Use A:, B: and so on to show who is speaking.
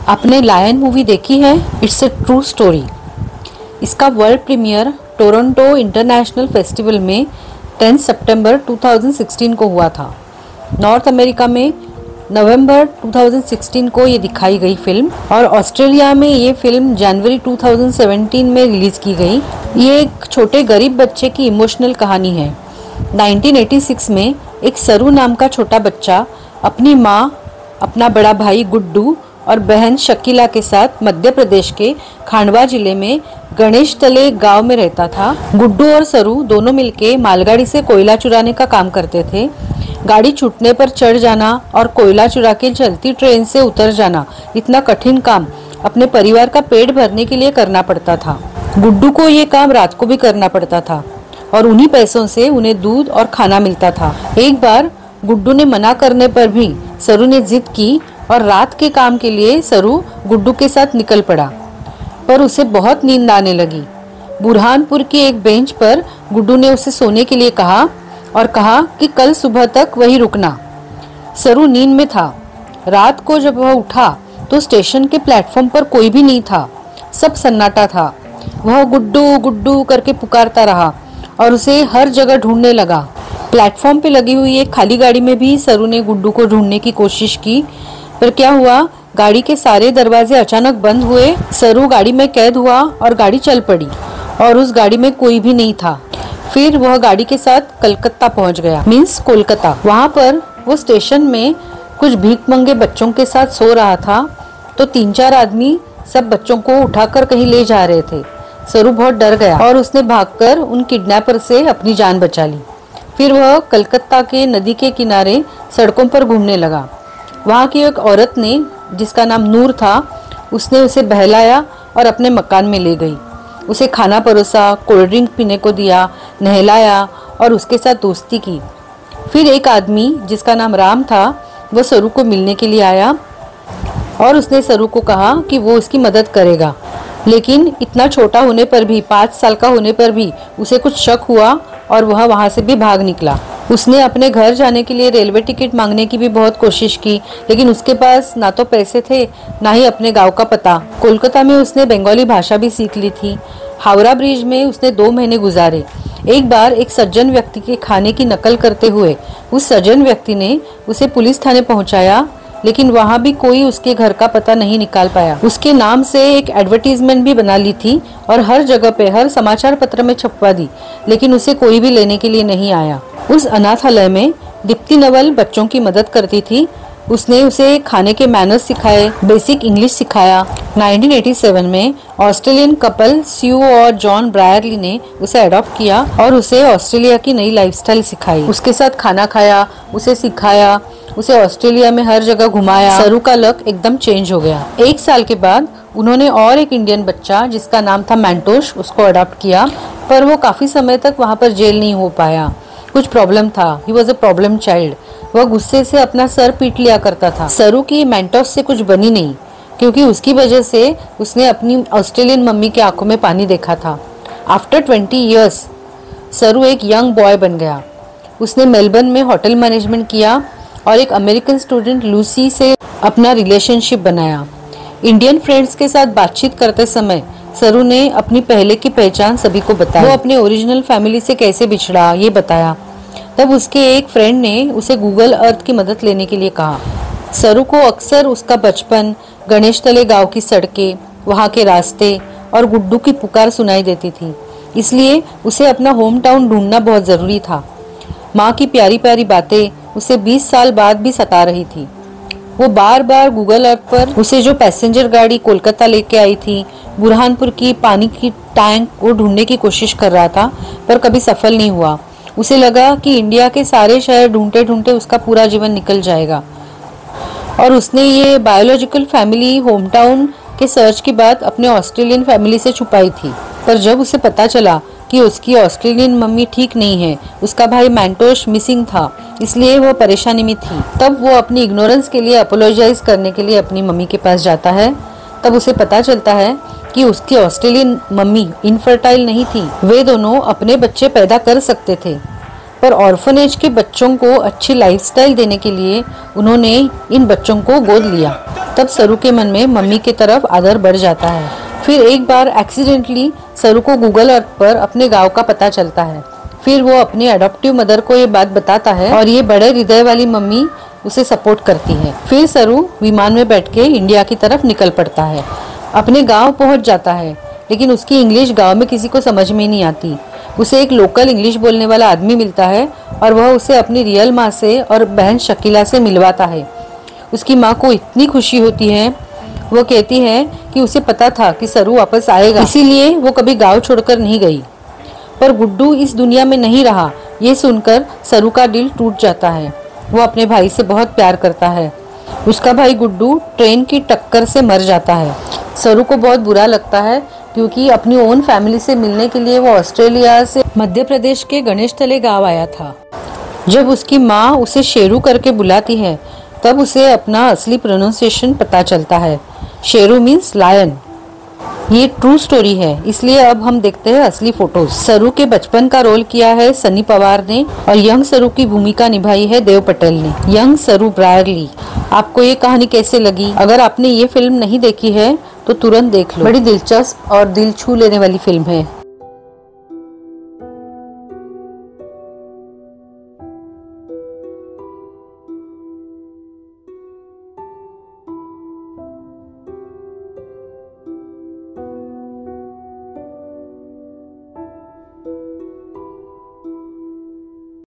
A: आपने lion movie देखी है? It's a true story. इसका world premiere Toronto international festival में 10 सितंबर 2016 को हुआ था। नॉर्थ अमेरिका में नवंबर 2016 को ये दिखाई गई फिल्म और ऑस्ट्रेलिया में ये फिल्म जनवरी 2017 में रिलीज की गई। ये एक छोटे गरीब बच्चे की इमोशनल कहानी है। 1986 में एक सरू नाम का छोटा बच्चा अपनी माँ, अपना बड़ा भाई गुड्डू और बहन शकीला के साथ मध्य प्रदेश के खांडवा जिले में गणेश तले गांव में रहता था। गुड्डू और सरू दोनों मिलके मालगाड़ी से कोयला चुराने का काम करते थे। गाड़ी छूटने पर चढ़ जाना और कोयला चुरा के चलती ट्रेन से उतर जाना, इतना कठिन काम अपने परिवार का पेट भरने के लिए करना पड़ता था। गुड्डू को ये काम रात को भी करना पड़ता था और उन्हीं पैसों से उन्हें दूध और खाना मिलता था। एक बार गुड्डू ने मना करने पर भी सरू ने जिद की और रात के काम के लिए सरू गुड्डू के साथ निकल पड़ा, पर उसे बहुत नींद आने लगी। बुरहानपुर की एक बेंच पर गुड्डू ने उसे सोने के लिए कहा और कहा कि कल सुबह तक वहीं रुकना। सरू नींद में था। रात को जब वह उठा तो स्टेशन के प्लेटफॉर्म पर कोई भी नहीं था, सब सन्नाटा था। वह गुड्डू गुड्डू करके पुकारता रहा और उसे हर जगह ढूंढने लगा। प्लेटफॉर्म पे लगी हुई एक खाली गाड़ी में भी सरू ने गुड्डू को ढूंढने की कोशिश की, पर क्या हुआ, गाड़ी के सारे दरवाजे अचानक बंद हुए। सरू गाड़ी में कैद हुआ और गाड़ी चल पड़ी और उस गाड़ी में कोई भी नहीं था। फिर वह गाड़ी के साथ कलकत्ता पहुंच गया, मीन्स कोलकाता। वहां पर वो स्टेशन में कुछ भीख मंगे बच्चों के साथ सो रहा था तो 3-4 आदमी सब बच्चों को उठाकर कहीं ले जा रहे थे। सरू बहुत डर गया और उसने भागकर उन किडनैपर से अपनी जान बचा ली। फिर वह कलकत्ता के नदी के किनारे सड़कों पर घूमने लगा। वहाँ की एक औरत ने, जिसका नाम नूर था, उसने उसे बहलाया और अपने मकान में ले गई। उसे खाना परोसा, कोल्ड ड्रिंक पीने को दिया, नहलाया और उसके साथ दोस्ती की। फिर एक आदमी जिसका नाम राम था, वो सरू को मिलने के लिए आया और उसने सरू को कहा कि वो उसकी मदद करेगा। लेकिन इतना छोटा होने पर भी, 5 साल का होने पर भी उसे कुछ शक हुआ और वह वहाँ से भी भाग निकला। उसने अपने घर जाने के लिए रेलवे टिकट मांगने की भी बहुत कोशिश की, लेकिन उसके पास ना तो पैसे थे, ना ही अपने गांव का पता। कोलकाता में उसने बंगाली भाषा भी सीख ली थी। हावड़ा ब्रिज में उसने 2 महीने गुजारे। एक बार एक सज्जन व्यक्ति के खाने की नकल करते हुए उस सज्जन व्यक्ति ने उसे पुलिस थाने पहुंचाया, लेकिन वहां भी कोई उसके घर का पता नहीं निकाल पाया। उसके नाम से एक एडवर्टीजमेंट भी बना ली थी और हर जगह पे, हर समाचार पत्र में छपवा दी, लेकिन उसे कोई भी लेने के लिए नहीं आया। उस अनाथालय में दीप्ति नवल बच्चों की मदद करती थी। उसने उसे खाने के मैनर्स सिखाए, बेसिक इंग्लिश सिखाया। 1987 में ऑस्ट्रेलियन कपल स्यू और जॉन ब्रायरली ने उसे अडॉप्ट किया और उसे ऑस्ट्रेलिया की नई लाइफस्टाइल सिखाई। उसके साथ खाना खाया, उसे सिखाया, उसे ऑस्ट्रेलिया में हर जगह घुमाया। सरू का लक एकदम चेंज हो गया। 1 साल के बाद उन्होंने और एक इंडियन बच्चा जिसका नाम था मैंटोश, उसको अडॉप्ट किया, पर वो काफी समय तक वहाँ पर जेल नहीं हो पाया। कुछ प्रॉब्लम था। He was a problem child. वह गुस्से से अपना सर पीट लिया करता था। सरू की मैंटोस से कुछ बनी नहीं, क्योंकि उसकी वजह से उसने अपनी ऑस्ट्रेलियन मम्मी की आंखों में पानी देखा था। आफ्टर 20 ईयर्स सरू एक यंग बॉय बन गया। उसने मेलबर्न में होटल मैनेजमेंट किया और एक अमेरिकन स्टूडेंट लूसी से अपना रिलेशनशिप बनाया। इंडियन फ्रेंड्स के साथ बातचीत करते समय सरू ने अपनी पहले की पहचान सभी को बताई। वो अपने ओरिजिनल फैमिली से कैसे बिछड़ा ये बताया। तब उसके एक फ्रेंड ने उसे गूगल अर्थ की मदद लेने के लिए कहा। सरू को अक्सर उसका बचपन, गणेश तले गांव की सड़कें, वहां के रास्ते और गुड्डू की पुकार सुनाई देती थी, इसलिए उसे अपना होम टाउन ढूंढना बहुत जरूरी था। माँ की प्यारी प्यारी बातें उसे 20 साल बाद भी सता रही थी। वो बार बार गूगल अर्थ पर उसे जो पैसेंजर गाड़ी कोलकाता लेके आई थी, बुरहानपुर की पानी की टैंक को ढूंढने की कोशिश कर रहा था, पर कभी सफल नहीं हुआ। उसे लगा कि इंडिया के सारे शहर ढूंढते ढूंढते उसका पूरा जीवन निकल जाएगा और उसने ये बायोलॉजिकल फैमिली होम टाउन के सर्च की बात अपने ऑस्ट्रेलियन फैमिली से छुपाई थी। पर जब उसे पता चला कि उसकी ऑस्ट्रेलियन मम्मी ठीक नहीं है, उसका भाई मैंटोश मिसिंग था, इसलिए वह परेशानी में थी, तब वो अपनी इग्नोरेंस के लिए अपोलोजाइज करने के लिए अपनी मम्मी के पास जाता है। तब उसे पता चलता है कि उसकी ऑस्ट्रेलियन मम्मी इनफर्टाइल नहीं थी, वे दोनों अपने बच्चे पैदा कर सकते थे। पर ऑर्फनेज के बच्चों को अच्छी लाइफस्टाइल देने के लिए उन्होंने इन बच्चों को गोद लिया। तब सरू के मन में मम्मी की तरफ आदर बढ़ जाता है। फिर एक बार एक्सीडेंटली सरू को गूगल अर्थ पर अपने गांव का पता चलता है। फिर वो अपनी अडॉप्टिव मदर को ये बात बताता है और ये बड़े हृदय वाली मम्मी उसे सपोर्ट करती है। फिर सरू विमान में बैठ के इंडिया की तरफ निकल पड़ता है। अपने गांव पहुंच जाता है, लेकिन उसकी इंग्लिश गांव में किसी को समझ में नहीं आती। उसे एक लोकल इंग्लिश बोलने वाला आदमी मिलता है और वह उसे अपनी रियल माँ से और बहन शकीला से मिलवाता है। उसकी माँ को इतनी खुशी होती है, वो कहती है कि उसे पता था कि सरू वापस आएगा, इसीलिए वो कभी गांव छोड़कर नहीं गई। पर गुड्डू इस दुनिया में नहीं रहा, ये सुनकर सरू का दिल टूट जाता है। वो अपने भाई से बहुत प्यार करता है। उसका भाई गुड्डू ट्रेन की टक्कर से मर जाता है। सरू को बहुत बुरा लगता है, क्योंकि अपनी ओन फैमिली से मिलने के लिए वो ऑस्ट्रेलिया से मध्य प्रदेश के गणेशतले गांव आया था। जब उसकी माँ उसे शेरू करके बुलाती है, तब उसे अपना असली प्रोनाउंसिएशन पता चलता है। Sheru means lion. ये ट्रू स्टोरी है, इसलिए अब हम देखते हैं असली फोटोज। सरू के बचपन का रोल किया है सनी पवार ने और यंग सरू की भूमिका निभाई है देव पटेल ने। यंग सरू ब्रायरली। आपको ये कहानी कैसे लगी? अगर आपने ये फिल्म नहीं देखी है तो तुरंत देख लो। बड़ी दिलचस्प और दिल छू लेने वाली फिल्म है।